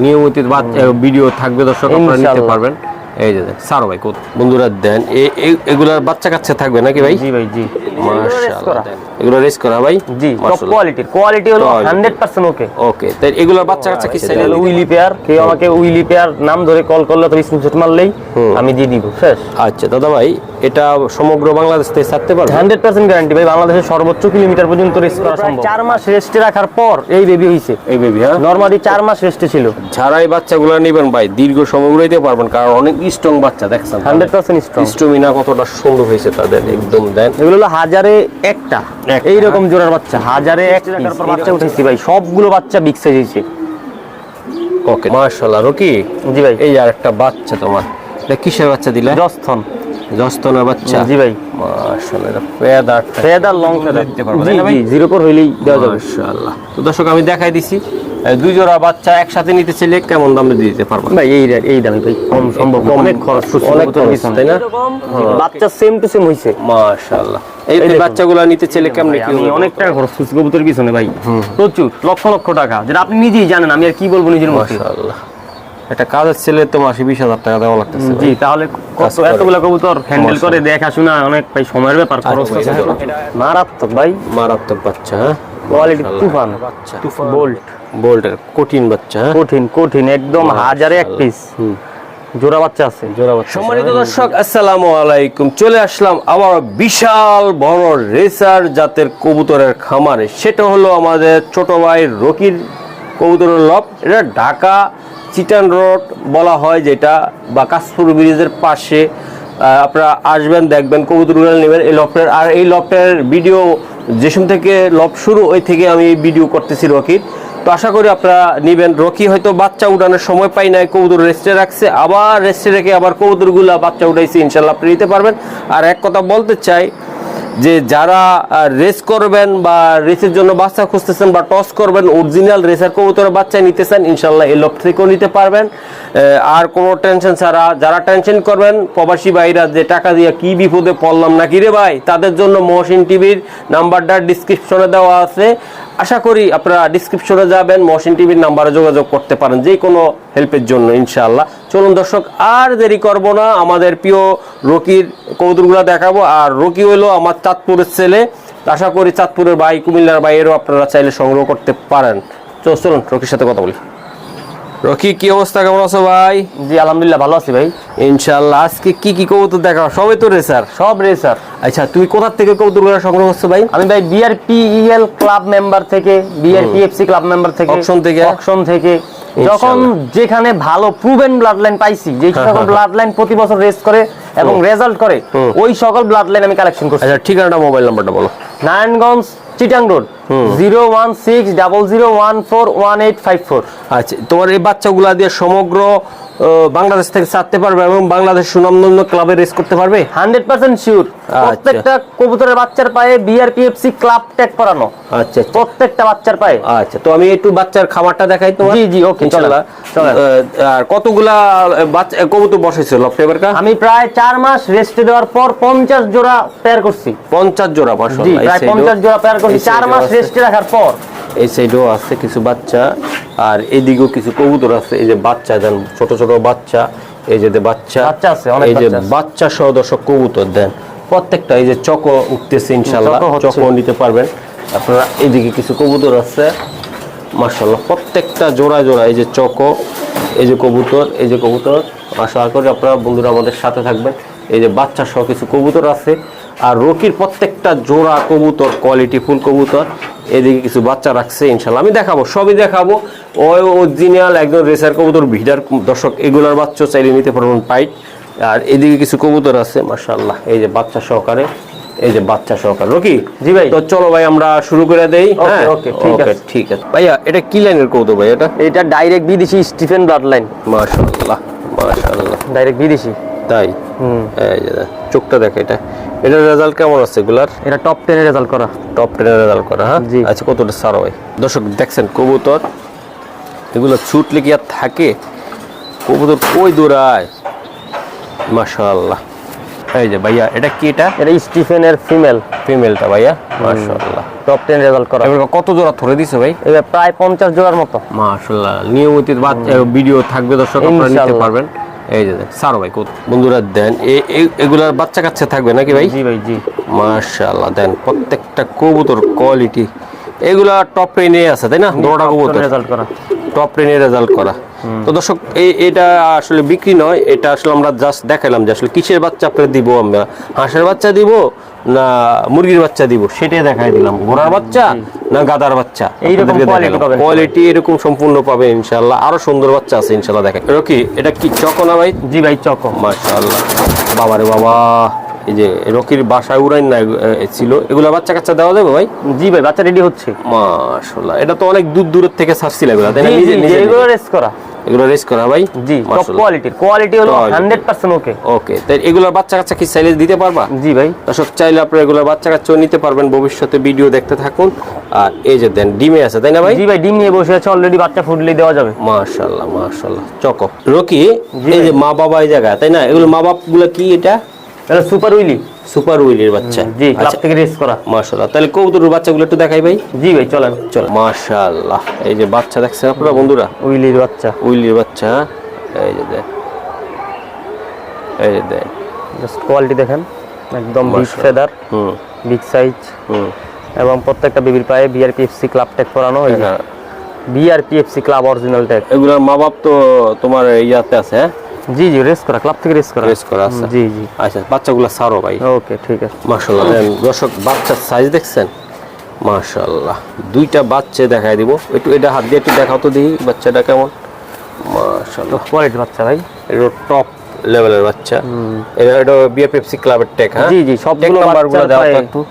নিয়মিত ভিডিও থাকবে দর্শক, আপনারা নিতে পারবেন। এই যে সারো ভাই বন্ধুরা দেন এগুলার বাচ্চা কাচ্চা থাকবে নাকি ভাই? জি ভাই, জি মাশাআল্লাহ। এগুলো রেস করা ভাই? জি, টপ কোয়ালিটি হলো 100% ওকে। ওকে, তাই এগুলার বাচ্চা কাচ্চা কি চাইলে উইলি পেয়ার, কেউ আমাকে উইলি পেয়ার নাম ধরে কল করলে তো স্ক্রিনশট মারলেই আমি দিয়ে দিব শেষ। আচ্ছা দাদা ভাই, এটা সমগ্র বাংলাদেশ থেকে ছাড়তে পারবে? 100% গ্যারান্টি ভাই, বাংলাদেশের সর্বোচ্চ কিলোমিটার পর্যন্ত রেস করা সম্ভব। 4 মাস রেস্টে রাখার পর এই বেবি হইছে। এই বেবি হ্যাঁ, নরমালি 4 মাস রেস্টে ছিল। যারা এই বাচ্চাগুলো নেবেন ভাই দীর্ঘ সময় উড়াইতে পারবেন, কারণ অনেক স্ট্রং বাচ্চা দেখছেন। 100% স্ট্রং। স্ট্যামিনা কতটা সুন্দর হয়েছে তাদের, একদম দেন। এগুলো হলো হাজারে একটা এই রকম জোড়ার বাচ্চা, হাজারে একটা বাচ্চা উঠেছি ভাই, সবগুলো বাচ্চা বিগ সাইজ হইছে। ওকে মাশাআল্লাহ। রকি জি ভাই, এই আর একটা বাচ্চা তোমার, এটা কিসের বাচ্চা দিলে? জস্থন। জস্থনের বাচ্চা? জি ভাই মাশাআল্লাহ, এটা ফেদার লং ফেদার দেখতে পারবেন জি জি, জিরো পর হইলেই দেওয়া যাবে মাশাআল্লাহ। তো দর্শক আমি দেখাই দিছি, দুই জোড়া বাচ্চা একসাথে নিতে চাইলে কেমন দামে দিতে পারবেন ভাই? এই দামে ভাই কম সম্ভব, অনেক খরচ অনেক খরচ তাই না? বাচ্চা সেম টু সেম হইছে মাশাআল্লাহ। এই বাচ্চাগুলো নিতে চাইলে কেমন কি? আমি অনেক টাকা খরচ করছি কবুতরের পিছনে ভাই, প্রচুর লক্ষ লক্ষ টাকা, যেটা আপনি নিজেই জানেন, আমি আর কি বলবো নিজের মুখে। মাশাআল্লাহ, একটা কাজের ছেলে তো মাসে 20,000 টাকা দেওয়া লাগতেছে। জি, তাহলে কত এতগুলা কবুতর হ্যান্ডেল করে দেখাশোনা অনেক ভাই সময়ের ব্যাপার, খরচ আছে। মারাত্মক ভাই, মারাত্মক বাচ্চা হ্যাঁ, কোয়ালিটি তুফান। বোল্টের কঠিন বাচ্চা, কঠিন একদম, হাজারে এক পিস জোড়া বাচ্চা আছে। সম্মানিত দর্শক আসসালামু আলাইকুম, চলে আসলাম আবার বিশাল বড় রেসার জাতের কবুতরের খামারে। সেটা হলো আমাদের ছোট ভাই রকির কবুতরের লব। এটা ঢাকা চিটান রোড বলা হয় যেটা, বা কাশপুর ব্রিজের পাশে। আপনারা আসবেন, দেখবেন, কবুতরগুলো নেবেন এই লফটের। আর এই লফটের ভিডিও যেসম থেকে লফট শুরু, ওই থেকে আমি এই ভিডিও করতেছি রকির। তো আশা করি আপনারা নেবেন। রকি হয়তো বাচ্চা উঠানোর সময় পাই নাই, কবুতর রেস্টে রাখছে, আবার রেস্টে রেখে আবার কবুতরগুলা বাচ্চা উঠাইছে, ইনশাল্লাহ আপনি নিতে পারবেন। আর এক কথা বলতে চাই যে যারা রেস করবেন বা রেসের জন্য বাচ্চা খুঁজতেছেন বা টস করবেন, অরিজিনাল রেসার কবুতরের বাচ্চা নিতে চান, ইনশাল্লাহ এই লফট থেকেও নিতে পারবেন। আর কোনো টেনশন ছাড়া। যারা টেনশন করবেন প্রবাসী ভাইরা, যে টাকা দিয়ে কি বিপদে পড়লাম নাকি রে ভাই, তাদের জন্য মহসিন টিভির নাম্বারটা ডিসক্রিপশনে দেওয়া আছে। আশা করি আপনারা ডিসক্রিপশনে যাবেন, মহসিন টিভির নাম্বারে যোগাযোগ করতে পারেন যে কোনো হেল্পের জন্য ইনশাআল্লাহ। চলুন দর্শক আর দেরি করব না, আমাদের প্রিয় রকির কবুতরগুলো দেখাবো। আর রকি হলো আমার চাঁদপুরের ছেলে, আশা করি চাঁদপুরের ভাই, কুমিল্লার ভাইয়েরও আপনারা চাইলে সংগ্রহ করতে পারেন। চলুন রকির সাথে কথা বলি। রকি কি অবস্থা, কেমন আছো ভাই? জি আলহামদুলিল্লাহ ভালো আছি ভাই। ইনশাআল্লাহ। আজকে কি কবুতর দেখাও? সবই তো রেসার? সব রেসার। আচ্ছা, তুমি কোথা থেকে কবুতরগুলো সংগ্রহ করছো ভাই? আমি ভাই বিআরপিএল ক্লাব মেম্বার থেকে, বিআরপিএফসি ক্লাব মেম্বার থেকে, অকশন থেকে যখন যেখানে ভালো প্রুভেন ব্লাড লাইন পাইছি, যে সকল ব্লাড লাইন প্রতি বছর রেস করে এবং রেজাল্ট করে, ওই সকল ব্লাড লাইন আমি কালেকশন করছি। আচ্ছা, ঠিকানাটা, মোবাইল নাম্বারটা বলো। নারায়ণগঞ্জ চিটাং রোড 01600141854। আচ্ছা, তোমার এই বাচ্চাগুলা দিয়ে সমগ্র বাংলাদেশ থেকে ছাড়তে পারবে এবং বাংলাদেশ সুনামধন্য ক্লাবে রেস করতে পারবে? 100% শিওর। প্রত্যেকটা কবুতরের বাচ্চার পায়ে বিআরপিএফসি ক্লাব ট্যাগ করানো। আচ্ছা, প্রত্যেকটা বাচ্চার পায়ে। আচ্ছা, তো আমি একটু বাচ্চার খামারটা দেখাই তোমার। জি জি, ওকে চলো। আর কতগুলা বাচ্চা কবুতর বসাইছিল ফেভারকা? আমি প্রায় 4 মাস রেস্টে দেওয়ার পর 50 জোড়া পেয়ার করছি। 50 জোড়া? জি, প্রায় 50 জোড়া পেয়ার করছি 4 মাস রেস্টে রাখার পর। এই সাইডেও আছে কিছু বাচ্চা, আর এদিকেও কিছু কবুতর আছে। এই যে বাচ্চা দেন, ছোট ছোট বাচ্চা, এই যে বাচ্চা আছে, অনেক এই যে বাচ্চা সহ দর্শক কবুতর দেন প্রত্যেকটা। এই যে চকো উঠতেছে, ইনশাআল্লাহ চকো নিতে পারবেন আপনারা। এইদিকে কিছু কবুতর আছে মাশাআল্লাহ, প্রত্যেকটা জোড়া জোড়া। এই যে চকো, এই যে কবুতর, এই যে কবুতর। আশা করি আপনারা বন্ধুরা আমাদের সাথে থাকবেন। এই যে বাচ্চা সহ কিছু কবুতর আছে। আর রকির প্রত্যেকটা জোড়া কবুতর কোয়ালিটি ফুল কবুতর। এদিকে কিছু বাচ্চা রাখছে, ইনশাআল্লাহ আমি দেখাবো, সবই দেখাবো। ওই অরিজিনাল একদম রেসার কবুতর ভিডার দর্শক, এগুলোর বাচ্চা চাইলে নিতে পারবেন পাইট। আর এদিকে কিছু কবুতর আছে মাশাআল্লাহ, এই যে বাচ্চা সহকারে, এই যে বাচ্চা সহকারে। রকি জি ভাই, তো চলো ভাই আমরা শুরু করে দেই। হ্যাঁ ওকে, ঠিক আছে ভাইয়া। এটা কি লাইনের কবুতর ভাই? এটা ডাইরেক্ট বিদেশি স্টিফেন ব্লাড লাইন। মাশাআল্লাহ মাশাআল্লাহ, ডাইরেক্ট বিদেশি। তাই? এই যে চোখটা দেখে, এটার রেজাল্ট কেমন আছে এগুলার? এটা টপ 10 এর রেজাল্ট করা। টপ 10 এর রেজাল্ট করা, হ্যাঁ। আচ্ছা, কতটা সারা ভাই? দর্শক দেখছেন কবুতর, এগুলো ছুটলে কি আর থাকে? কবুতর কই দৌড়ায় মাশাআল্লাহ। এই যে ভাইয়া এটা কি এটা স্টিফেনের ফিমেলটা ভাইয়া মাশাআল্লাহ টপ 10 রেজাল্ট করা। এবার কত জোড়া ধরে দিছো ভাই? এবার প্রায় 50 জোড়ার মতো মাশাআল্লাহ। নিয়মিত ভিডিও থাকবে দর্শক, আপনারা নিতে পারবেন। এই যে দেন সারো ভাই বন্ধুরা দেন এগুলার বাচ্চা কাচ্চা থাকবে নাকি ভাই? জি ভাই জি মাশাআল্লাহ। দেন প্রত্যেকটা কবুতর কোয়ালিটি এগুলা টপ 10 এ আছে তাই না? দোড়া কবুতর রেজাল্ট করা, টপ 10 এ রেজাল্ট করা। তো দর্শক এটা আসলে বিক্রি নয়, এটা আসলে আমরা জাস্ট দেখালাম যে আসলে কিসের বাচ্চা আপনাদের দিব, আমরা হাঁসের বাচ্চা দিব না মুরগির বাচ্চা দিব সেটাই দেখাই দিলাম। ঘোড়ার বাচ্চা না গাদার বাচ্চা, এইরকম কোয়ালিটি এরকম সম্পূর্ণ পাবে ইনশাআল্লাহ। আরো সুন্দর বাচ্চা আছে ইনশাআল্লাহ। দেখেন রকি এটা কি চকো না ভাই? জি ভাই চকো। মাশাআল্লাহ। বাবারে বাবা, এই যে রকির বাসায় উড়াই না ছিল, এগুলা বাচ্চা কাচ্চা দেওয়া যাবে ভাই? জি ভাই বাচ্চা রেডি হচ্ছে। মাশাআল্লাহ। এটা তো অনেক দূর থেকে ছাড়ছিল এগুলা তাই না? এগুলো রেস করা, এগুলো রেস করা ভাই? জি টপ কোয়ালিটি হলো 100% ওকে। ওকে, তাই এগুলোর বাচ্চা কাচ্চা কি চাইলে দিতে পারবা? জি ভাই দর্শক চাইলে আপনারা এগুলোর বাচ্চা কাচ্চাও নিতে পারবেন, ভবিষ্যতে ভিডিও দেখতে থাকুন। আর এই যে দেন ডিমে আছে তাই না ভাই? জি ভাই ডিম নিয়ে বসে আছে অলরেডি, বাচ্চা ফুটলেই দেওয়া যাবে। মাশাআল্লাহ মাশাআল্লাহ। চকো রকি এই যে মা বাবা এই জায়গা তাই না? এগুলো মা বাপ গুলো কি এটা সুপার উইলির বাচ্চা? জি ক্লাব থেকে রেস করা। মাশাআল্লাহ। তাহলে কবুতরের বাচ্চাগুলো একটু দেখাই ভাই। জি ভাই চলেন। মাশাআল্লাহ। এই যে বাচ্চা দেখছেন আপনারা বন্ধুরা, উইলির বাচ্চা। এই যে দেন, এই যে দেন জাস্ট কোয়ালিটি দেখেন, একদম বিগ ফেদার, বিগ সাইজ, এবং প্রত্যেকটা বেবির পায়ে বিআরপিএফসি ক্লাব ট্যাগ করানো হয়েছে। BRPFC club original tag. এগুলোর মা বাপ তো তোমার ইয়াতে আছে? হ্যাঁ জি রেস করা, ক্লাব থেকে রেস করা আছে। জি আচ্ছা বাচ্চাগুলো ছাড়ো ভাই। ওকে ঠিক আছে। মাশাআল্লাহ। দর্শক বাচ্চার সাইজ দেখছেন? মাশাআল্লাহ। দুইটা বাচ্চা দেখাই দিব, একটু এটা হাত দিয়ে একটু দেখাও তো দেখি বাচ্চাটা কেমন। মাশাআল্লাহ কোয়ালিটি বাচ্চা ভাই, এটা টপ লেভেলের বাচ্চা। এটা বিআরপিএফসি ক্লাবের ট্যাগ। হ্যাঁ জি সবগুলো নাম্বারগুলো দাও তো একটু।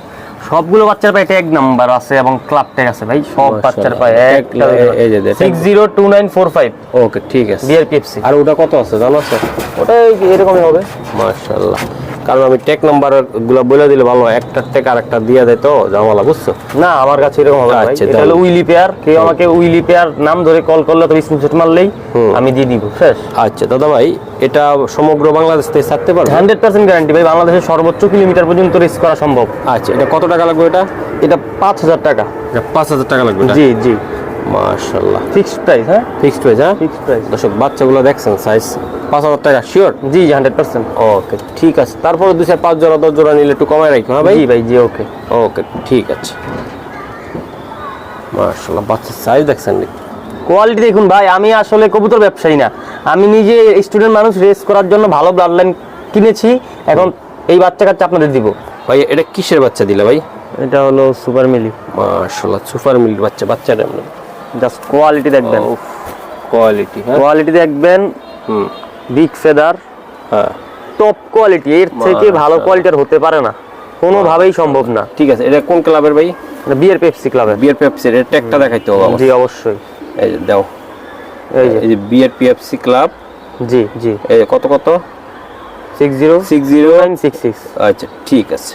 সবগুলো বাচ্চার পায়ে ট্যাগ নাম্বার আছে এবং ক্লাব ট্যাগ আছে ভাই, সব বাচ্চার পায়ে একটা। এই যে 602945। ওকে ঠিক আছে। বিআরপিএফসি। আর ওটা কত আছে জানো আছে? ওটা এরকমই হবে। মাশাআল্লাহ। কারণ আমি ট্যাগ নাম্বার গুলো বলে দিলে ভালো, একটা ট্যাগ আরেকটা দিয়ে দেয় তো ঝামেলা, বুঝছো? না আমার কাছে এরকম হবে ভাই। এটা হলো উইলি পেয়ার, কেউ আমাকে উইলি পেয়ার নাম ধরে কল করলে তো স্ক্রিনশট মারলেই আমি দিয়ে দিব, শেষ। আচ্ছা দাদা ভাই, এটা সমগ্র বাংলাদেশ থেকে ছাড়তে পারবে? 100% গ্যারান্টি ভাই, বাংলাদেশের সর্বোচ্চ কিলোমিটার পর্যন্ত রেস করা সম্ভব। আচ্ছা এটা কত টাকা লাগবে? এটা 5000 টাকা। 5000 টাকা লাগবে? জি মাশাআল্লাহ। Fixed price. হ্যাঁ ফিক্সড প্রাইস। হ্যাঁ ফিক্সড প্রাইস। দর্শক বাচ্চাগুলো দেখছেন সাইজ 5000 টাকা শিওর? জি 100%। ওকে ঠিক আছে। তারপরে 2-5 জোড়া 10 জোড়া নিলে একটু কমায় রাখো। হ্যাঁ ভাই? জি ভাই জি ওকে ঠিক আছে। মাশাআল্লাহ বাচ্চার সাইজ দেখছেন? কোয়ালিটি দেখুন ভাই, আমি আসলে কবুতর ব্যবসায়ী না, আমি নিজে স্টুডেন্ট মানুষ, রেস করার জন্য ভালো ব্লাড লাইন কিনেছি, এখন এই বাচ্চা কাচ্চা আপনাদের দিব ভাই। এটা কিসের বাচ্চা দিলে ভাই? এটা হলো সুপার মিলি। মাশাআল্লাহ সুপার মিলি বাচ্চাটা জাস্ট কোয়ালিটি দেখবেন, কোয়ালিটি দেখবেন। বিগ ফেদার, হ্যাঁ টপ কোয়ালিটি, এর থেকে ভালো কোয়ালিটির হতে পারে না, কোনোভাবেই সম্ভব না। ঠিক আছে। এটা কোন ক্লাবের ভাই? বিআরপিএফসি ক্লাবের। বিআরপিএফসি এর ট্যাগটা দেখাইতে হবে? জি অবশ্যই। এই যে দাও, এই যে বিআরপিএফসি ক্লাব। জি এই কত 602966। আচ্ছা ঠিক আছে।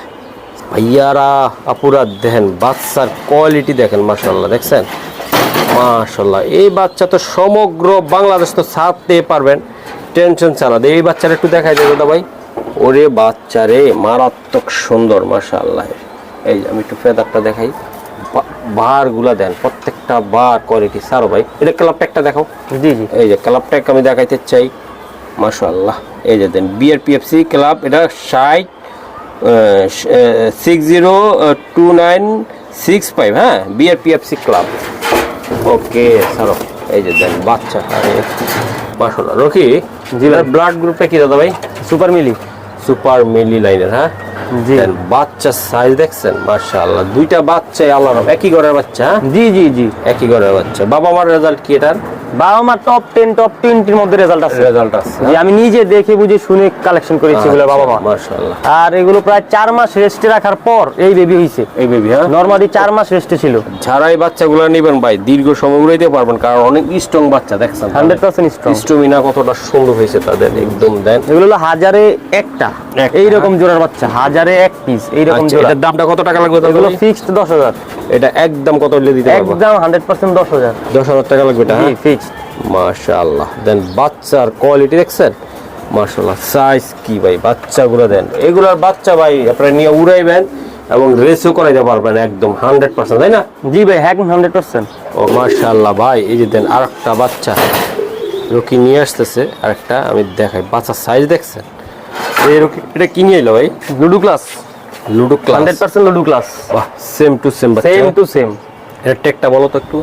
ভাইয়ারা আপুরা দেখেন বাচ্চার কোয়ালিটি দেখেন, মাশাআল্লাহ দেখছেন? মাশাআল্লাহ। এই বাচ্চা তো সমগ্র বাংলাদেশ তো ছাড়তে পারবেন, টেনশন ছাড়া। এই বাচ্চারা একটু দেখাই দেবো দাদা ভাই। ওরে বাচ্চারে মারাত্মক সুন্দর মাশাআল্লাহ। এই যে আমি একটু ফেদারটা দেখাই, বার গুলা দেন, প্রত্যেকটা বার কোয়ালিটি সারো ভাই। এটা ক্লাব ট্যাগটা দেখাও। জি এই যে ক্লাব ট্যাগ আমি দেখাইতে চাই। মাশাআল্লাহ। এই যে দেন বিআরপিএফসি ক্লাব, এটা 602965। হ্যাঁ বিআরপিএফসি ক্লাব। ওকে সারো। এই যে দেন বাচ্চা, মাশাআল্লাহ। রকি ব্লাড গ্রুপটা কি দাদা ভাই? সুপার মিলি লাইনের। হ্যাঁ জি বাচ্চা সাইজ দেখছেন? মাশাআল্লাহ। দুইটা বাচ্চাই আল্লাহর একই ঘরের বাচ্চা? জি একই ঘরের বাচ্চা। বাবা মার রেজাল্ট কি এটার? বাবা মা টপ 10 টপ 20 এর মধ্যে রেজাল্ট আছে। যে আমি নিজে দেখে বুঝে শুনে কালেকশন করেছি এগুলো বাবা মা। মাশাআল্লাহ। আর এগুলো প্রায় 4 মাস রেস্টে রাখার পর এই বেবি হইছে। এই বেবি? হ্যাঁ নরমালি 4 মাস রেস্টে ছিল। যারাই বাচ্চাগুলো নেবেন ভাই দীর্ঘ সময় উড়াইতে পারবেন, কারণ অনেক স্ট্রং বাচ্চা দেখছেন? 100% স্ট্রং। স্ট্যামিনা কতটা সুন্দর হয়েছে তাদের, একদম দেন। এগুলো হলো হাজারে একটা এই রকম জোড়ার বাচ্চা, হাজারে এক পিস এই রকম জোড়া। এটার দামটা কত টাকা লাগবে? এগুলো ফিক্সড 10000। এটা একদম কত হলে দিতে পারবো? একদম 100% 10000 টাকা লাগবে এটা? জি ফিক্সড। মাশাআল্লাহ। দেন বাচ্চার কোয়ালিটি দেখছেন? মাশাআল্লাহ সাইজ কি ভাই, বাচ্চাগুলো দেন, এগুলার বাচ্চা ভাই আপনারা নিয়ে উড়াইবেন এবং রেসও করাইতে পারবেন একদম 100%, তাই না? জি ভাই, একদম 100%। ও মাশাআল্লাহ ভাই, এই যে দেন আরেকটা বাচ্চা রকি নিয়ে আসতেছে, আরেকটা আমি দেখাই, বাচ্চার সাইজ দেখছেন? এই রকি এটা কি নিয়ে এলো ভাই? Ludo class, ludo class, 100% ludo class. বাহ, সেম টু সেম বাচ্চা, সেম টু সেম। এর টেকটা বলো তো একটু।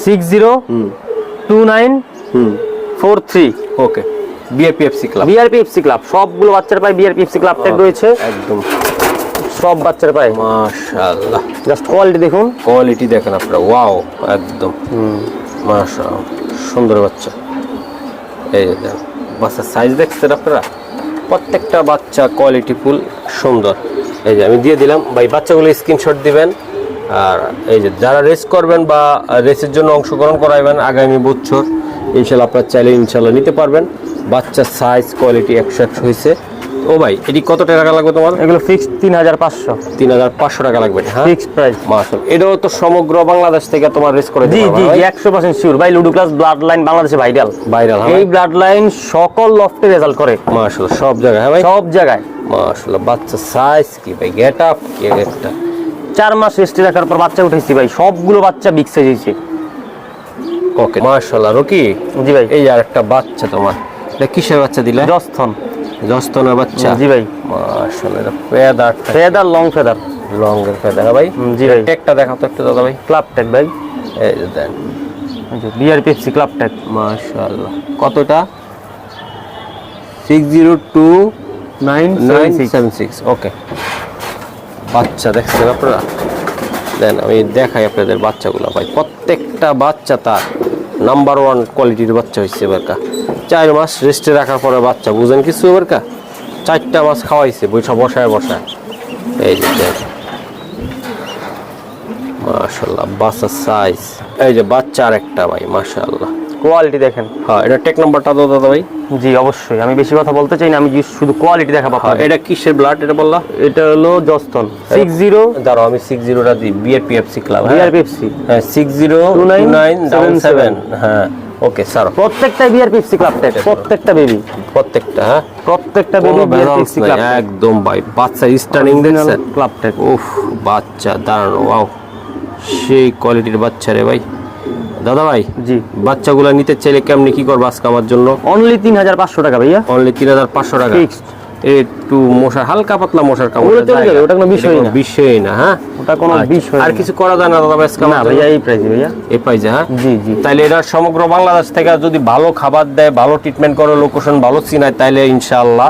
602943। ওকে, বিআরপিএফসি ক্লাব, বিআরপিএফসি ক্লাব, সবগুলো বাচ্চার পায় বিআরপিএফসি ক্লাব ট্যাগ রয়েছে, একদম সব বাচ্চার পায়। মাশাআল্লাহ, জাস্ট কোয়ালিটি দেখুন, কোয়ালিটি দেখেন আপনারা, ওয়াও একদম মাশাআল্লাহ, সুন্দর বাচ্চা। এই যে দেখেন বাচ্চার সাইজ দেখছেন আপনারা, প্রত্যেকটা বাচ্চা কোয়ালিটি ফুল সুন্দর। এই যে আমি দিয়ে দিলাম ভাই, বাচ্চাগুলো স্ক্রিনশট দিবেন। আর এই যে যারা রেস করবেন বা রেসের জন্য অংশগ্রহণ করাইবেন আগামী বছর, ইনশাল্লাহ আপনার চাইলে ইনশাল্লাহ নিতে পারবেন। বাচ্চার সাইজ কোয়ালিটি 100 হয়েছে। ও ভাই, এটি কত টাকা লাগবে তোমার? এগুলো ফিক্সড 3500। 3500 টাকা লাগবে, হ্যাঁ ফিক্সড প্রাইস। মাশাআল্লাহ, এটাও তো সমগ্র বাংলাদেশ থেকে তোমার রেস করে জি দিতে জি পারবে। 100% শিওর ভাই। লুডো ক্লাস ব্লাড লাইন বাংলাদেশে ভাইরাল, ভাইরাল, এই ব্লাড লাইন সকল লফটে রেজাল্ট করে মাশাআল্লাহ, সব জায়গায়, হ্যাঁ ভাই, সব জায়গায়। মাশাআল্লাহ, বাচ্চা সাইজ কি ভাই, গেট আপ কি একটা। 4 মাস রেস্টে রাখার পর বাচ্চা উঠেছি ভাই, সবগুলো বাচ্চা বিগ সাইজ হয়েছে। ওকে মাশাআল্লাহ। রকি, জি ভাই। এই আর একটা বাচ্চা তোমার, এটা কিসের বাচ্চা দিলে? জস্থন। জস্তনের বাচ্চা, জি ভাই। মাশাআল্লাহ, এটা feather, feather, long feather, long এর ফেদার, ভাই। জি ভাই। টেকটা দেখাও তো একটু দাদা ভাই। ক্লাব ট্যাগ ভাই, এই যে দেন, বিআরপিএফসি ক্লাব ট্যাগ। মাশাআল্লাহ, কতটা? 602976। ওকে, বাচ্চা দেখছেন আপনারা, দেন আমি দেখাই আপনাদের বাচ্চাগুলো ভাই, প্রত্যেকটা বাচ্চা তার নাম্বার 1 কোয়ালিটির বাচ্চা হয়েছে এবারকা। 4 মাস রেস্টে রাখার পরে বাচ্চা, বুঝেন কিছু এবারকা? 4টা মাস খাওয়াইছে বসায় বসায়। এই যে দেখেন মাশাআল্লাহ, বাচ্চার সাইজ, এই যে বাচ্চা আরেকটা ভাই, মাশাআল্লাহ, কোয়ালিটি দেখেন। হ্যাঁ, এটা টেক নাম্বারটা দাও দাদা ভাই। জি অবশ্যই, আমি বেশি কথা বলতে চাই না, আমি শুধু কোয়ালিটি দেখাবো আপনাদের। এটা কিসের ব্লাড এটা বললা? এটা হলো জস্থন 60। দাঁড়াও আমি 60টা দিই, বিআরপিএফসি ক্লাব, বিআরপিএফসি, হ্যাঁ 602977। হ্যাঁ ওকে স্যার, প্রত্যেকটা বিআরপিএফসি ক্লাব ট্যাগ, প্রত্যেকটা বেবি, প্রত্যেকটা, হ্যাঁ প্রত্যেকটা বেবি বিআরপিএফসি ক্লাব ট্যাগ একদম ভাই। বাচ্চা স্টার্নিং দেখছেন, ক্লাব ট্যাগ। উফ, বাচ্চা দাঁড়ানো, ওয়াও, সেই কোয়ালিটির বাচ্চা রে ভাই। দাদা ভাই, জি, বাচ্চাগুলো নিতে চাইলে কেমনি কি করবো আজকে আমার জন্য? অনলি 3500 টাকা ভাইয়া, অনলি 3500 টাকা ফিক্সড। একটু মশার, হালকা পাতলা মশার কামড়, ওগুলো চলে যাবে, ওটা কোনো বিষয় না, বিষয় না, হ্যাঁ ওটা কোনো বিষয় আর না। কিছু করা যায় না দাদা ভাই আজকে? না ভাইয়া, এই প্রাইস ভাইয়া, এই প্রাইসে, হ্যাঁ জি জি। তাইলে এরা সমগ্র বাংলাদেশ থেকে যদি ভালো খাবার দেয়, ভালো ট্রিটমেন্ট করে, লোকেশন ভালো চিনায়, তাইলে ইনশাআল্লাহ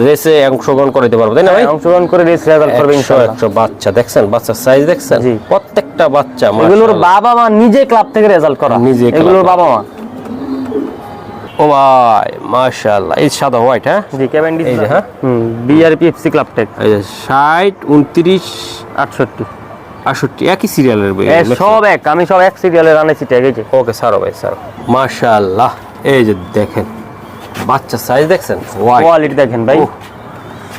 রেসে অংশগ্রহণ করতে পারবো, তাই না ভাই? অংশগ্রহণ করে রেস রেজাল্ট করবে ইনশাআল্লাহ। 100 বাচ্চা দেখছেন, বাচ্চার সাইজ দেখছেন, জি। প্রত্যেকটা বাচ্চা এগুলোর মাশাআল্লাহ। বাবা মা নিজে ক্লাব থেকে রেজাল্ট করা, নিজে এগুলোর ক্লাব। বাবা মা। ও ভাই মাশাআল্লাহ, এই সাদা হোয়াইট, হ্যাঁ জি, ক্যাভেন্ডিশ, এই যে, হ্যাঁ বিআরপিএফসি ক্লাব ট্যাগ, এই যে 60 29 68 68 একই সিরিয়ালের বই, সব এক, আমি সব এক সিরিয়ালে রানেছি ট্যাগ। এই যে ওকে স্যার, ভাই স্যার, মাশাআল্লাহ, এই যে দেখেন বাচ্চা সাইজ দেখছেন, কোয়ালিটি দেখেন ভাই,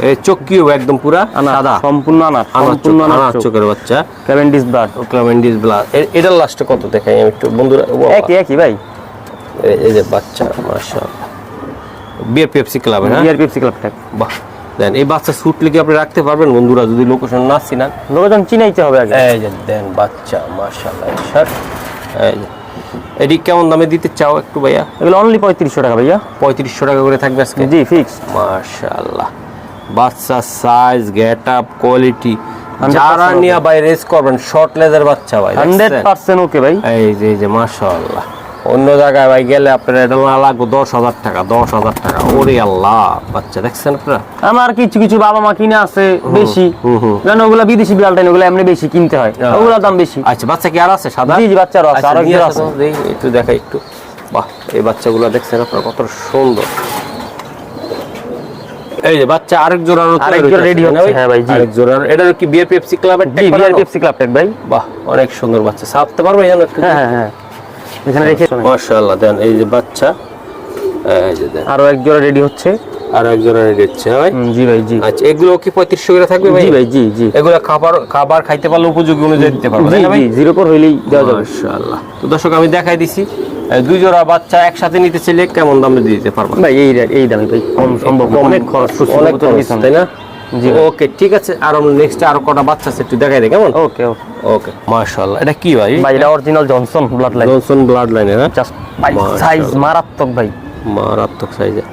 এই চোখকিও একদম পুরা সাদা, সম্পূর্ণ আনার, সম্পূর্ণ আনার চোখের বাচ্চা, ক্যাভেন্ডিশ ব্লাড, ক্লামেন্ডিস ব্লাড। এটার লাস্টে কত দেখাই আমি একটু বন্ধুরা, একই একই ভাই। এই যে বাচ্চা মাশাআল্লাহ, বিআরপিএফসি ক্লাব, হ্যাঁ বিআরপিএফসি ক্লাব ট্যাগ। বাহ, দেন এই বাচ্চা স্যুট লিখে আপনি রাখতে পারবেন বন্ধুরা, যদি লোকেশন না চিনান। লোকজন চিনাইতে হবে আগে। এই যে দেন বাচ্চা মাশাআল্লাহ, স্যার এই যে এটি কেমন দামে দিতে চাও একটু ভাইয়া? এগুলো অনলি 3500 টাকা ভাইয়া, 3500 টাকা করে থাকবে আজকে। জি ফিক্স। মাশাআল্লাহ, বাচ্চা সাইজ, গেট আপ, কোয়ালিটি, যারা নিয়ে ভাই রেস করবেন, শর্ট লেজের বাচ্চা ভাই 100% ওকে ভাই। এই যে মাশাআল্লাহ, অন্য জায়গায় ভাই গেলে আপনার এটা না লাগবে 10,000 টাকা, 10,000 টাকা। ওরে আল্লাহ, বাচ্চা দেখছেন আপনারা? আমার কিছু কিছু বাবা মা কিনে আছে বেশি, কারণ ওগুলা বিদেশি বিড়াল টাইন, ওগুলা এমনি বেশি কিনতে হয়, ওগুলা দাম বেশি। আচ্ছা, বাচ্চা কি আর আছে সাদা? জি জি, বাচ্চার আছে, আর নিয়ে একটা আসো আছে, তো, একটু দেখাই একটু। বাহ, এই বাচ্চাগুলো দেখছেন আপনারা কত সুন্দর। এই যে বাচ্চা আরেক জোড়া রেডি হচ্ছে, হ্যাঁ ভাই জি, আরেক জোড়া। এটা কি বিআরপিএফসি ক্লাবের জি, বিআরপিএফসি ক্লাব ট্যাগ ভাই। বাহ, অনেক সুন্দর বাচ্চা, ছাপতে পারবে জানো একটু? হ্যাঁ হ্যাঁ হ্যাঁ, এখানে রেখে মাশাআল্লাহ, দেন এই যে বাচ্চা, এই যে দেন আরো এক জোড়া রেডি হচ্ছে। আর এক জোড়া রেডি হচ্ছে ভাই। জি ভাই জি। আচ্ছা এগুলো কি 3500 করে থাকবে ভাই? জি ভাই জি জি। এগুলো খাবার খাইতে পারলে উপযোগী অনুযায়ী দিতে পারবে তাই না ভাই? জি 0 হইলেই দেওয়া যাবে। মাশাআল্লাহ। তো দর্শক আমি দেখাই দিছি, দুই জোড়া বাচ্চা একসাথে নিতে চাইলে কেমন দামে দিয়ে দিতে পারবেন ভাই? এই দামে ভাই কম সম্ভব, অনেক খরচ অনেক খরচ, তাই না? জি ওকে ঠিক আছে। আর নেক্সট আরো কটা বাচ্চা আছে একটু দেখাই দেই কেমন? ওকে ওকে ওকে মাশাআল্লাহ। এটা কি ভাই? ভাই এটা original Johnson blood line. Johnson blood লাইনের হ্যাঁ, জাস্ট সাইজ মারাত্মক ভাই, মারাত্মক সাইজে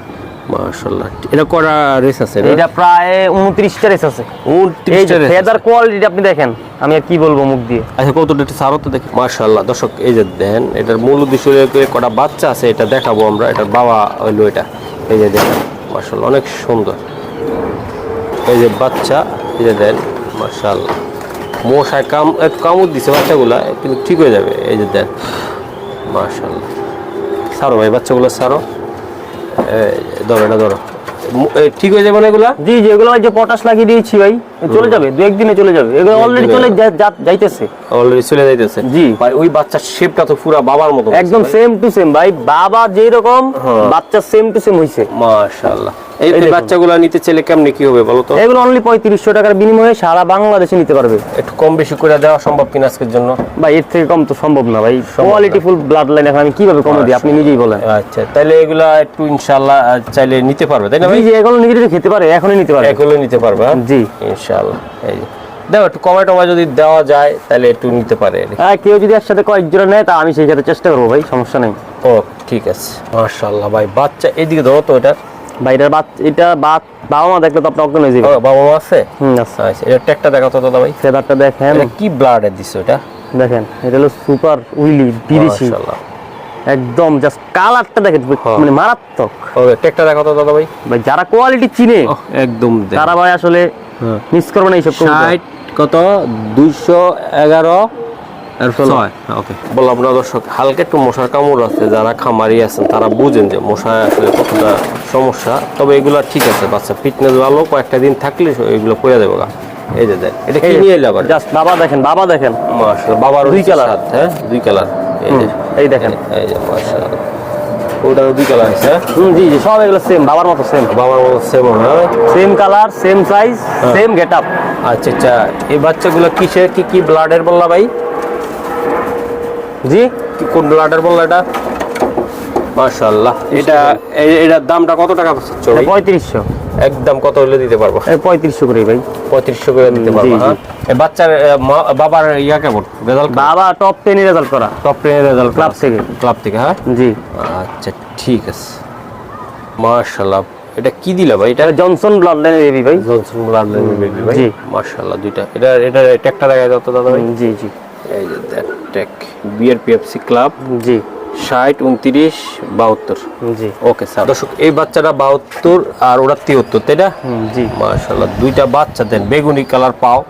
মাশাআল্লাহ। এটা কটা রেস আছে? এটা প্রায় 29টা রেস আছে। 29টা রেস। ফেদার কোয়ালিটি আপনি দেখেন, আমি আর কি বলবো মুখ দিয়ে। আচ্ছা কতটা একটু সারো তো দেখি। মাশাআল্লাহ দর্শক এই যে দেন, এটার মূল উদ্দেশ্য হলো কটা বাচ্চা আছে এটা দেখাবো আমরা। এটার বাবা হইলো এটা, এই যে দেখেন মাশাআল্লাহ অনেক সুন্দর। এই যে বাচ্চা, এই যে দেন মাশাআল্লাহ মশায় কামড় দিছে বাচ্চাগুলা, কিন্তু ঠিক হয়ে যাবে। এই যে দেন মাশাআল্লাহ। সারো ভাই বাচ্চাগুলো সারো, ধরো এটা ধরো, ঠিক হয়ে যাবে না এগুলা? জি জি, এগুলো যে পটাশ লাগিয়ে দিয়েছি ভাই, চলে যাবে, 2-1 দিনে চলে যাবে। এগুলো অলরেডি চলে যাইতেছে, অলরেডি চলে যাইতেছে। জি ভাই ওই বাচ্চার শেপটা তো পুরো বাবার মতো, একদম সেম টু সেম ভাই, বাবা যেই রকম বাচ্চা সেম টু সেম হইছে মাশাআল্লাহ। এই বাচ্চাগুলো নিতে চাইলে কেমনে কি হবে বলো তো? এগুলো অনলি 3500 টাকার বিনিময়ে সারা বাংলাদেশে নিতে পারবে। একটু কম বেশি করে দেওয়া সম্ভব কিনা আজকের জন্য? ভাই এর থেকে কম তো সম্ভব না ভাই, কোয়ালিটি ফুল ব্লাড লাইন এখন আমি কিভাবে কমে দিই আপনি নিজেই বলেন। আচ্ছা তাহলে এগুলা একটু ইনশাআল্লাহ চাইলে নিতে পারবে তাই না ভাই? জি এগুলো নিজেরা খেতে পারে, এখনই নিতে পারবে, এগুলো নিতে পারবে জি ইনশাআল্লাহ। এই যে দাও একটু টমেটো যদি দেওয়া যায় তাহলে একটু নিতে পারে। হ্যাঁ কেউ যদি একসাথে কয়েক জোড়া নেয় তা আমি সেই সাথে চেষ্টা করবো ভাই, সমস্যা নেই। ও ঠিক আছে মাশাআল্লাহ। ভাই বাচ্চা এইদিকে ধরো তো, এটা ভাই এটা বাবা মা দেখলে তো আপনি অজ্ঞান হয়ে যাবেন। বাবা মা আছে? আচ্ছা আচ্ছা এটা ট্যাগটা দেখাও তো দাদা ভাই। ফেদারটা দেখেন, এটা কি ব্লাডের দিছো এটা? দেখেন এটা হলো সুপার উইলি বিদেশি, মাশাআল্লাহ একদম জাস্ট কালারটা দেখেন মানে মারাত্মক। ওকে ট্যাগটা দেখাও তো দাদা ভাই। ভাই যারা কোয়ালিটি চিনে একদম তারা ভাই আসলে মিস করবে না এইসব। 60 কত 211 আর 6। ওকে বললাম না দর্শক, হালকা একটু মশার কামড় আছে, যারা খামারি আছেন তারা বুঝেন যে মশা আসলে কতটা সমস্যা। তবে এগুলা ঠিক আছে, বাচ্চা ফিটনেস ভালো, কয়েকটা দিন থাকলে এগুলো পড়ে যাবে গা। এই যে দেখ এটা কি নিয়ে এলো জাস্ট বাবা দেখেন, বাবা দেখেন মাশাআল্লাহ। বাবার দুই কালার, হ্যাঁ দুই কালার। এই যে এই দেখেন, এই যে মাশাআল্লাহ ওটারও দুই কালার আছে। জি জি সব এগুলো সেম, বাবার মতো সেম, বাবার মতো সেম হ্যাঁ, same colour same size same getup. আচ্ছা আচ্ছা এই বাচ্চাগুলো কিসের কি ব্লাডের বললা ভাই? জি কোন ব্লাডের বললা এটা? মাশাআল্লাহ। এটার দামটা কত টাকা পাচ্ছ ভাই? 3500। একদম কত হলে দিতে পারবো? 3500 করে ভাই, 3500 করে দিতে পারবো। হ্যাঁ এই বাচ্চার বাবার ইয়া কেমন রেজাল্ট? বাবা টপ 10 রেজাল্ট করা, টপ 10 রেজাল্ট ক্লাব থেকে হ্যাঁ জি। আচ্ছা ঠিক আছে মাশাআল্লাহ। এটা কি দিলা ভাই? এটা জনসন ব্লাড লাইনের বেবি ভাই, জনসন ব্লাড লাইনের বেবি ভাই। জি মাশাআল্লাহ দুইটা। এটা ট্যাগটা দেখা দাও তো দাদা ভাই। জি জি এই যে দেখ ট্যাগ বিআরপিএফসি ক্লাব, জি 60 29 72। জি ওকে স্যার। দর্শক এই বাচ্চাটা 72 আর ওটা 73 তাই না? জি মাশাআল্লাহ দুইটা বাচ্চা দেন, বেগুনি কালার পাও।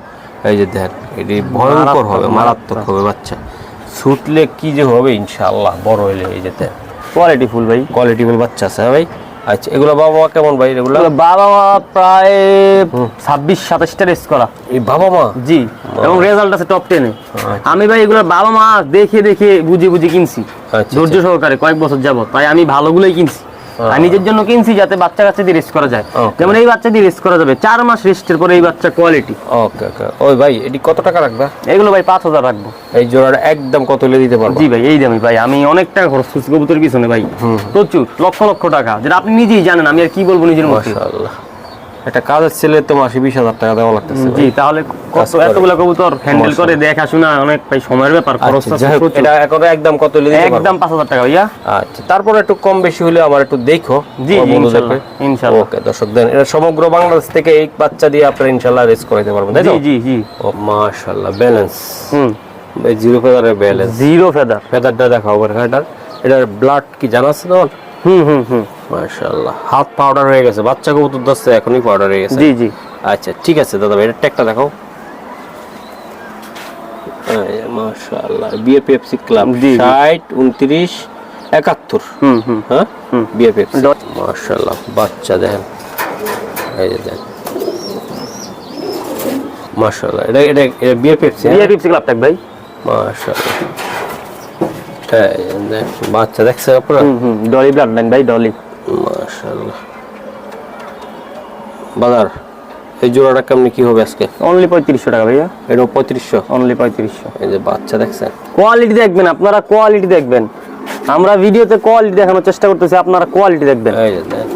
এই যে দেন এটি ভয়ঙ্কর হবে, মারাত্মক হবে বাচ্চা, ছুটলে কি যে হবে ইনশাআল্লাহ বড় হইলে। এই যে দেন কোয়ালিটি ফুল ভাই, কোয়ালিটি ফুল বাচ্চা আছে ভাই। আচ্ছা এগুলো বাবা মা কেমন ভাই? এগুলো বাবা মা প্রায় 26-27টা রেস করা এই বাবা মা জি, এবং রেজাল্ট আছে টপ 10 এ। আমি ভাই এগুলো বাবা মা দেখে দেখে বুঝে কিনছি ধৈর্য সহকারে কয়েক বছর যাবত, তাই আমি ভালোগুলোই কিনছি। আর নিজের জন্য কিনছি যাতে বাচ্চা কাচ্চা দিয়ে রেস্ট করা যায়। যেমন এই বাচ্চা দিয়ে রেস্ট করা যাবে 4 মাস রেস্টের পরে এই বাচ্চা কোয়ালিটি। ওকে ওকে। ওই ভাই এটি কত টাকা রাখবে? এগুলো ভাই 5000 রাখবো। এই জোড়াটা একদম কত হলে দিতে পারবো? জি ভাই এই দামি ভাই, আমি অনেক টাকা খরচ করছি কবুতরের পিছনে ভাই, প্রচুর লক্ষ লক্ষ টাকা, যেটা আপনি নিজেই জানেন, আমি আর কি বলবো নিজের মধ্যে। মাশাআল্লাহ একটা কাজের ছেলে তো মাসে 20000 টাকা দেওয়া লাগতেছে। জি তাহলে কত এতগুলো কবুতর হ্যান্ডেল করে দেখাশোনা অনেক ভাই সময়ের ব্যাপার, খরচ আছে প্রচুর। এটা একদম কত হলে দিতে পারবো? একদম 5000 টাকা ভাইয়া। আচ্ছা তারপর একটু কম বেশি হলে আমার একটু দেখো। জি ইনশাআল্লাহ ইনশাআল্লাহ। ওকে দর্শক দেন এটা সমগ্র বাংলাদেশ থেকে এই বাচ্চা দিয়ে আপনারা ইনশাআল্লাহ রেস করাইতে পারবেন তাই তো? জি জি জি। ও মাশাআল্লাহ ব্যালেন্স, এই জিরো ফেদারের ব্যালেন্স, জিরো ফেদার। ফেদারটা দেখাও ওভার হেডার। এটার ব্লাড কি জানা আছে তোমার? মাশাআল্লাহ হাত পাউডার হয়ে গেছে, বাচ্চা কবুতর দস্তে এখনই পাউডার হয়ে গেছে। জি জি আচ্ছা ঠিক আছে দাদা ভাই এটা ট্যাগটা দেখাও। মাশাআল্লাহ বিএপিএফসি ক্লাব 60 29 71। হ্যাঁ বিএপিএফসি মাশাআল্লাহ বাচ্চা দেখেন, এই যে দেখেন মাশাআল্লাহ। এটা বিএপিএফসি ক্লাব ট্যাগ ভাই মাশাআল্লাহ। এই বাচ্চা দেখছে আপনারা? ডলি ব্লাড লাইন ভাই, ডলি মাশাআল্লাহ। বাজার এই জোড়াটা কেমনি কি হবে আজকে? অনলি 3500 টাকা ভাইয়া। এটা 3500, অনলি 3500। এই যে বাচ্চা দেখছেন, কোয়ালিটি দেখবেন আপনারা, কোয়ালিটি দেখবেন। আমরা ভিডিওতে কোয়ালিটি দেখানোর চেষ্টা করতেছি, আপনারা কোয়ালিটি দেখবেন। এই যে দেন,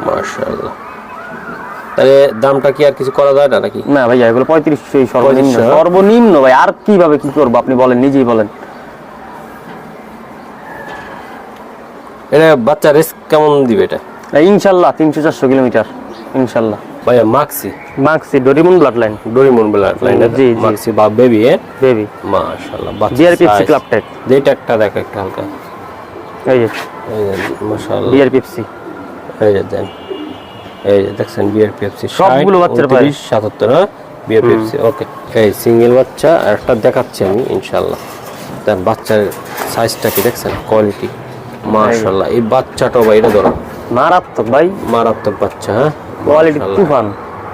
মাশাআল্লাহ। তাহলে দামটা কি আর কিছু করা যায় না নাকি? না ভাইয়া, এগুলো 3500 সর্বনিম্ন, 3500? সর্বনিম্ন ভাই। আর কিভাবে কি করব আপনি বলেন, নিজেই বলেন। এটা বাচ্চা রেস কেমন দিবে এটা? ইনশাআল্লাহ 300-400 কিলোমিটার ইনশাআল্লাহ। ভাইয়া maxi Doraemon blood line. Doraemon blood line, জি জি, মাক্সি বা বেবি বেবি। মাশাআল্লাহ। বাচ্চা বিআরপিএফসি ক্লাব ট্যাগ। যেটা একটা দেখো একটা হালকা, এই যে এই যে মাশাআল্লাহ বিআরপিএফসি। এই যে দেন, এই যে দেখছেন বিআরপিএফসি সবগুলো বাচ্চার প্রায় 77, হ্যাঁ বিআরপিএফসি। ওকে, এই সিঙ্গেল বাচ্চা আর একটা দেখাচ্ছি আমি ইনশাআল্লাহ। দেন বাচ্চার সাইজটা কি দেখছেন, কোয়ালিটি মাশাআল্লাহ। এই বাচ্চাটাও ভাই এটা ধরো মারাত্মক ভাই, মারাত্মক বাচ্চা, হ্যাঁ কোয়ালিটি তুফান।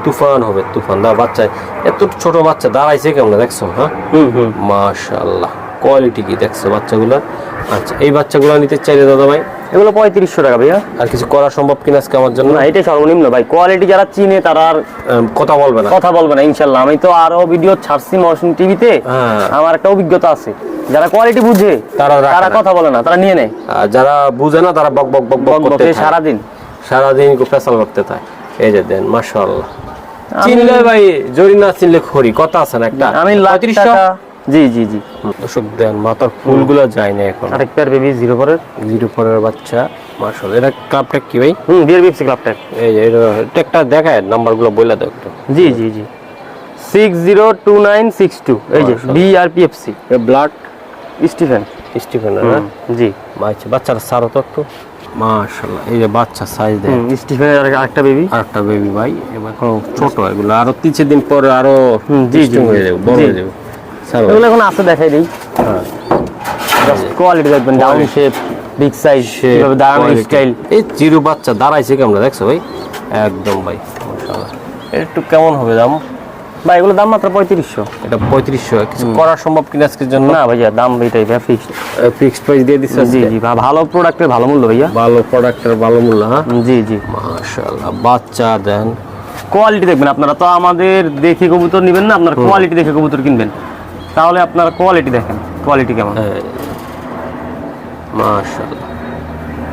তুফান হবে, তুফান। দা বাচ্চা এত ছোট বাচ্চা দাঁড়াইছে কেমন দেখছো, হ্যাঁ মাশাআল্লাহ। কোয়ালিটি কি দেখছো বাচ্চাগুলো? আচ্ছা, এই বাচ্চাগুলো নিতে চাইলে দাদা ভাই এগুলো 3500 টাকা ভাইয়া। আর কিছু করা সম্ভব কিনা আজকে আমার জন্য? না, এটাই সর্বনিম্ন ভাই। কোয়ালিটি যারা চিনে তারা আর কথা বলবে না, কথা বলবে না ইনশাআল্লাহ। আমি তো আরো ভিডিও ছাড়ছি মহসিন টিভিতে, আমার একটা অভিজ্ঞতা আছে। যারা কোয়ালিটি বুঝে তারা কথা বলে না, তারা নিয়ে নেয়। আর যারা বুঝে না তারা বক বক বক বক করতে থাকে সারাদিন পেছাল করতে থাকে। এই যে দেন মাশাআল্লাহ। চিনলে ভাই জরি, না চিনলে খড়ি, কথা আছে না একটা। আমি 3500। জি জি জি। দর্শক দেন, মাথার ফুলগুলো যায় না এখন। আরেক পেয়ার বেবি 04 পরের বাচ্চা মাশাআল্লাহ। এটা ক্লাবটা কি ভাই? BRPFC club tag. এই যে এটা একটা দেখায়, নাম্বারগুলো বলে দাও একটু। জি জি জি, 602962। এই যে বিআরপিএফসি ব্লাড স্টিফেন না? জি। আচ্ছা, বাচ্চার সারও তো একটু মাশাআল্লাহ। এই যে বাচ্চা সাইজ দেন, স্টিফেনের আরেকটা বেবি, আরেকটা বেবি ভাই। এখন ছোট, এগুলো আরো 3 দিন পরে আরো জি জি হয়ে যাবে, বড় হয়ে যাবে। এগুলো এখন আছে, দেখাই দেই। জাস্ট কোয়ালিটি দেখবেন, ডাউন শেপ, বিগ সাইজ, কিভাবে দাঁড়ানো স্টাইল। এই জিরো বাচ্চা দাঁড়াইছে কেমন দেখছো ভাই, একদম ভাই মাশাআল্লাহ। একটু কেমন হবে দাম ভাই? এগুলো দাম মাত্র 3500। এটা 3500। কিছু করা সম্ভব কিনা আজকের জন্য? না ভাইয়া, দাম এটাই ভাই, ফিক্সড প্রাইস দিয়ে দিচ্ছি। জি জি, ভালো প্রোডাক্টের ভালো মূল্য ভাইয়া। ভালো প্রোডাক্টের ভালো মূল্য, হ্যাঁ জি জি মাশাআল্লাহ। বাচ্চা দেন, কোয়ালিটি দেখবেন। আপনারা তো আমাদের দেখে কবুতর নেবেন না, আপনারা কোয়ালিটি দেখে কবুতর কিনবেন। তাহলে আপনারা কোয়ালিটি দেখেন, কোয়ালিটি কেমন। মাশাআল্লাহ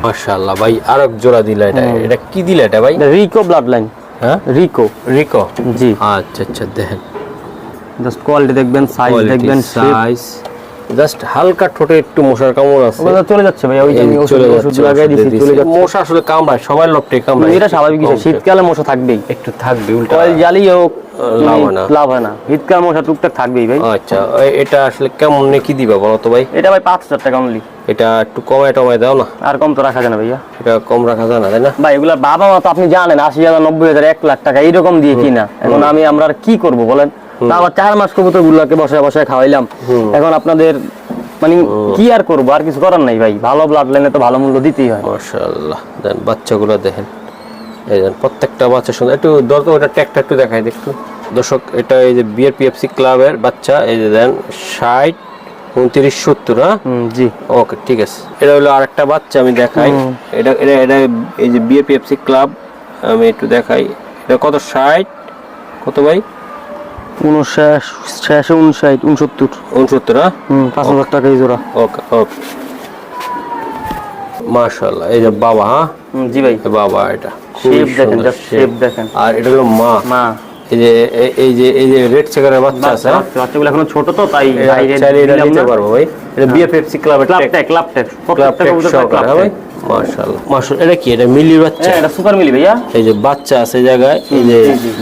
মাশাআল্লাহ ভাই। আরেক জোড়া দিলা, এটা কি দিলা এটা ভাই? Rico blood line. হ্যাঁ, রিকো জি। আচ্ছা আচ্ছা, দেখেন জাস্ট কোয়ালিটি দেখবেন, সাইজ দেখবেন, সাইজ জাস্ট হালকা ঠোঁটে একটু মশার কামড় আছে, ওটা চলে যাচ্ছে ভাই। ওই যে আমি ওষুধ লাগাই দিছি, চলে যাচ্ছে। মশা আসলে কামড়ায়, সবাই লপটে কামড়ায়, এটা স্বাভাবিক বিষয়। শীতকালে মশা থাকবেই, একটু থাকবে। উল্টা কয়েল জ্বালিয়ে হোক লাভ হয় না। শীতকাল মশা টুকটাক থাকবেই ভাই। আচ্ছা, এটা আসলে কেমন কি দিবা বলো তো ভাই? এটা ভাই 5000 টাকা অনলি। এটা একটু কমায় টমায় দাও না। আর কম তো রাখা যায় না ভাইয়া। এটা কম রাখা যায় না, তাই না ভাই? এগুলা বাবা মা তো আপনি জানেন 80000, 90000, 1 লাখ টাকা এইরকম দিয়ে কিনা। এখন আমরা আর কি করব বলেন? আবার 4 মাস কবুতর গুলাকে বসায় বসায় খাওয়াইলাম। এখন আপনাদের মানে কি আর করবো, আর কিছু করার নাই ভাই। ভালো ব্লাড লাইনে তো ভালো মূল্য দিতেই হয়। মাশাআল্লাহ। দেন বাচ্চাগুলো দেখেন, এই দেন প্রত্যেকটা বাচ্চা সুন্দর। একটু দরতো ওটা ট্যাগটা একটু দেখাই দেখতো দর্শক। এটা এই যে বিআরপিএফসি ক্লাবের বাচ্চা। এই যে দেন 60 29 70। হ্যাঁ জি, ওকে ঠিক আছে। এটা হলো আরেকটা বাচ্চা, আমি দেখাই। এটা এটা এটা এই যে বিআরপিএফসি ক্লাব, আমি একটু দেখাই। এটা কত? 60 কত ভাই? 59 59 69। হ্যাঁ 5000 টাকা এই জোড়া। ওকে ওকে মাশাআল্লাহ। এই যে বাবা, হ্যাঁ জি ভাই, বাবা এটা শেপ দেখেন, জাস্ট শেপ দেখেন। আর এটা হলো মা। এই যে রেড চেকারের বাচ্চা আছে, বাচ্চাগুলো এখনো ছোট তো, তাই চাইলে এটা নিতে পারবো ভাই। এটা বিএফএফসি ক্লাবের ট্যাগ প্রত্যেকটা কবুতর ক্লাব ভাই। মাশাআল্লাহ মাশাআল্লাহ। এটা কি? এটা মিলির বাচ্চা? হ্যাঁ, এটা সুপার মিলি ভাইয়া। এই যে বাচ্চা আছে এই জায়গায়, এই যে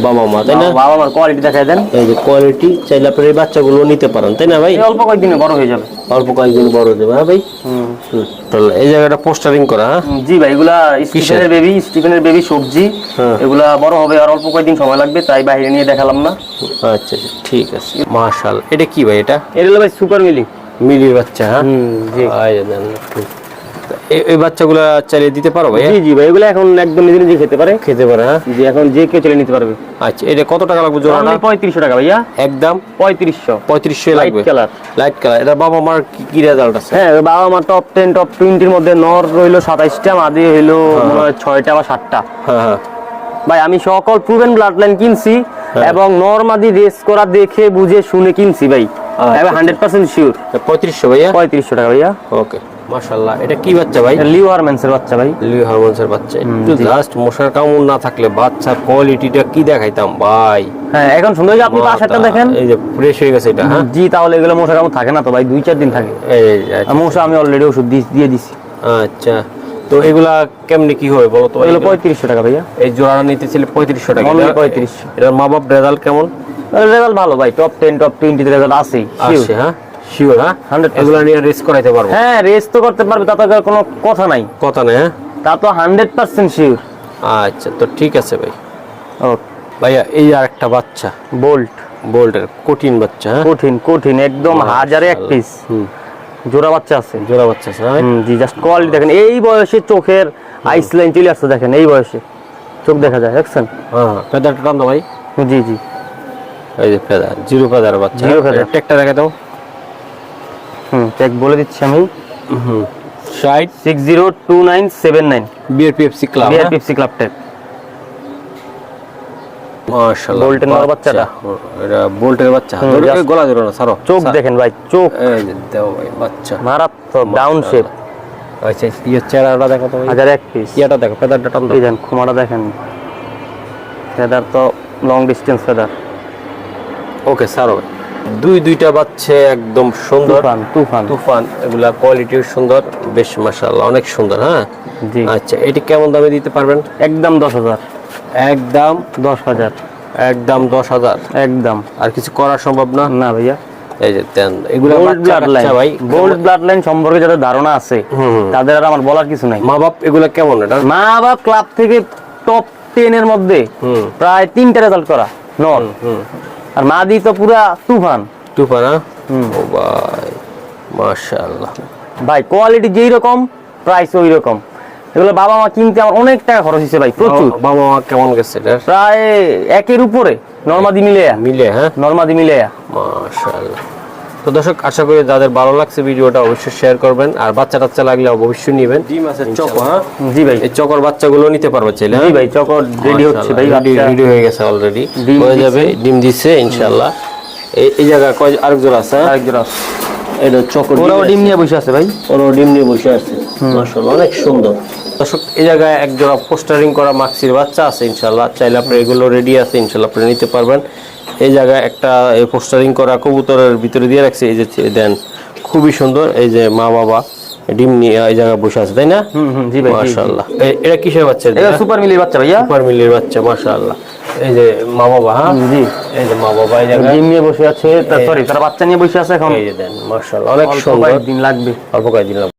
বাবা মা, তাই না? বাবা মার কোয়ালিটি দেখায় দেন। এই যে কোয়ালিটি, চাইলে আপনারা এই বাচ্চাগুলো নিতে পারেন, তাই না ভাই? অল্প কয়েকদিনে বড় হয়ে যাবে, অল্প কয়েকদিন বড় হয়ে যাবে। হ্যাঁ ভাই। এই জায়গাটা পোস্টারিং করা। হ্যাঁ জি ভাই, এগুলা স্টিফেনের বেবি সবজি। এগুলা বড় হবে আর অল্প কয়েকদিন সময় লাগবে, তাই বাইরে নিয়ে দেখালাম না। আচ্ছা আচ্ছা ঠিক আছে। মাশাআল্লাহ। এটা কি ভাই? এটা হলো ভাই সুপার মিলি, মিলির বাচ্চা। হ্যাঁ জি। এই বাচ্চাগুলো চাইলে দিতে পারো ভাই? জি জি ভাই, এগুলো এখন একদম নিজে নিজে খেতে পারে। হ্যাঁ জি, এখন যে কেউ চলে নিতে পারবে। আচ্ছা, এটা কত টাকা লাগবে জোড়াটা? 3500 টাকা ভাইয়া, একদম 3500 লাগবে। লাইট কালার, এটা বাবা মার কি রেজাল্ট আছে? হ্যাঁ, বাবা মা টপ 10 টপ 20 এর মধ্যে নর রইলো 27টা, মাদি হইলো মনে হয় 6টা বা 7টা। হ্যাঁ ভাই আমি সকল প্রুভেন ব্লাড লাইন কিনছি এবং নর মাদি রেস করা দেখে বুঝে শুনে কিনছি ভাই, আমি 100% শিওর। 3500 ভাইয়া? 3500 টাকা ভাইয়া। ওকে, মাশাআল্লাহ। এটা কি বাচ্চা ভাই? লিও হারম্যান্সের বাচ্চা ভাই। লিও হারমোন্সের বাচ্চা। একটু জাস্ট মশার কামড় না থাকলে বাচ্চার কোয়ালিটিটা কি দেখাইতাম ভাই। হ্যাঁ, এখন সুন্দর যে আপনি পাশেরটা দেখেন, এই যে ফ্রেশ হয়ে গেছে এটা। হ্যাঁ জি, তাহলে এগুলো মশা কামড় থাকে না তো ভাই, 2-4 দিন থাকে। এই মশা আমি অলরেডি ওষুধ দিয়ে দিছি। আচ্ছা, তো এগুলা কেমনে কি হবে বলো তো? এগুলো 3500 টাকা ভাইয়া। এই জোড়াটা নিতে ছিল 3500 টাকা। Only 3500। এটার মা বাপ রেজাল্ট কেমন? রেজাল্ট ভালো ভাই, টপ 10 টপ 20 তে রেজাল্ট আছে শিওর। আছে? হ্যাঁ শিওর। হ্যাঁ 100%। এগুলা নিয়ে রেস করাইতে পারবো? হ্যাঁ, রেস তো করতে পারবে, তাতে কোনো কথা নাই। কথা নেই। হ্যাঁ তা তো 100% শিওর। আচ্ছা, তো ঠিক আছে ভাই। ওকে ভাইয়া এই আর একটা বাচ্চা, বোল্ট, বোল্টের কঠিন বাচ্চা। হ্যাঁ কঠিন একদম, হাজারে এক পিস জোড়া বাচ্চা আছে। জোড়া বাচ্চা আছে। হ্যাঁ জি, জাস্ট কোয়ালিটি দেখেন, এই বয়সে চোখের আইস লাইন চলে আসছে দেখেন, এই বয়সে চোখ দেখা যায়, দেখছেন? হ্যাঁ, ফেদারটা টান দাও ভাই। জি জি, এই যে ফেদার, জিরো ফেদার বাচ্চা। Zero feather. টেকটা রেখে দাও। চেক বলে দিচ্ছি আমি, 60 602979 বিআরপিএফসি ক্লাব। বিআরপিএফসি ক্লাব টেক। মাশাআল্লাহ, বোল্টের নর বাচ্চাটা। এটা বোল্টের বাচ্চা। just- গলা ধরো না, ছাড়ো। চোখ দেখেন ভাই, চোখ এই যে দাও ভাই বাচ্চা। মারাত্মক ডাউন শেপ, আচ্ছা, ইয়ে চেহারাটা দেখো তো ভাই। হাজারে এক পিস। ইয়াটা দেখো, ফেদারটা টান দাও। এই দেন খুমাটা দেখেন, ফেদার তো লং ডিস্টেন্স ফেদার। ওকে ছাড়ো। দুইটা বাচ্চা একদম সুন্দর, তুফান। এগুলা কোয়ালিটিও সুন্দর, বেশ মাশাআল্লাহ, অনেক সুন্দর। হ্যাঁ জি, আচ্ছা, এটি কেমন দামে দিতে পারবেন? একদম 10,000। একদম 10,000 একদম 10,000। একদম। আর কিছু করা সম্ভব না? না ভাইয়া, এই যে দেন এগুলা বোল্ড ব্লাড লাইন ভাই। বোল্ড ব্লাড লাইন সম্পর্কে যাদের ধারণা আছে তাদের আর আমার বলার কিছু নাই। মা বাপ এগুলা কেমন? এটা মা বাপ ক্লাব থেকে টপ 10 এর মধ্যে প্রায় 3টা রেজাল্ট করা নর, আর মাদি তো পুরা তুফান। না? ও ভাই মাশাআল্লাহ ভাই কোয়ালিটি যেই রকম, প্রাইস ওই রকম। এগুলো বাবা মা কিনতে আমার অনেক টাকা খরচ হয়েছে ভাই, প্রচুর। বাবা মা কেমন গেছে এটা? প্রায় 1-এর উপরে নরমাদি মিলে। হ্যাঁ, নরমাদি মিলে। মাশাআল্লাহ। তো দর্শক, আশা করি যাদের ভালো লাগছে ভিডিওটা অবশ্যই শেয়ার করবেন, আর বাচ্চা টাচ্চা লাগলে অবশ্যই নেবেন। ডিম আছে চকো। হ্যাঁ জি ভাই, এই চকর বাচ্চাগুলো নিতে পারবে চাইলে। জি ভাই, চকর রেডি হচ্ছে ভাই, রেডি হয়ে গেছে অলরেডি, ডিম হয়ে যাবে। ডিম দিচ্ছে ইনশাআল্লাহ। এই জায়গা আরেক জোড়া আছে। আরেক জোড়া এটা চকর, ওরাও ডিম নিয়ে বসে আছে ভাই, ওরাও ডিম নিয়ে বসে আছে। মাশাআল্লাহ, অনেক সুন্দর। দর্শক, এই জায়গায় এক জোড়া পোস্টারিং করা মাক্সির বাচ্চা আছে ইনশাআল্লাহ, চাইলে আপনি এগুলো রেডি আছে ইনশাআল্লাহ, আপনি নিতে পারবেন। এই জায়গায় একটা পোস্টারিং করা কবুতরের ভিতরে দিয়ে রাখছে, এই যে দেন, খুবই সুন্দর। এই যে মা বাবা ডিম নিয়ে এই জায়গায় বসে আছে, তাই না? জি ভাই, মাশাআল্লাহ। এটা কিসের বাচ্চা? এটা সুপার মিলির বাচ্চা ভাইয়া, সুপার মিলির বাচ্চা। মাশাআল্লাহ। এই যে মা বাবা। হ্যাঁ জি, এই যে মা বাবা এই জায়গায় ডিম নিয়ে বসে আছে, সরি তারা বাচ্চা নিয়ে বসে আছে এখন। এই যে দেন, মাশাআল্লাহ, অনেক সুন্দর। দিন লাগবে, অল্প কয়েকদিন লাগবে।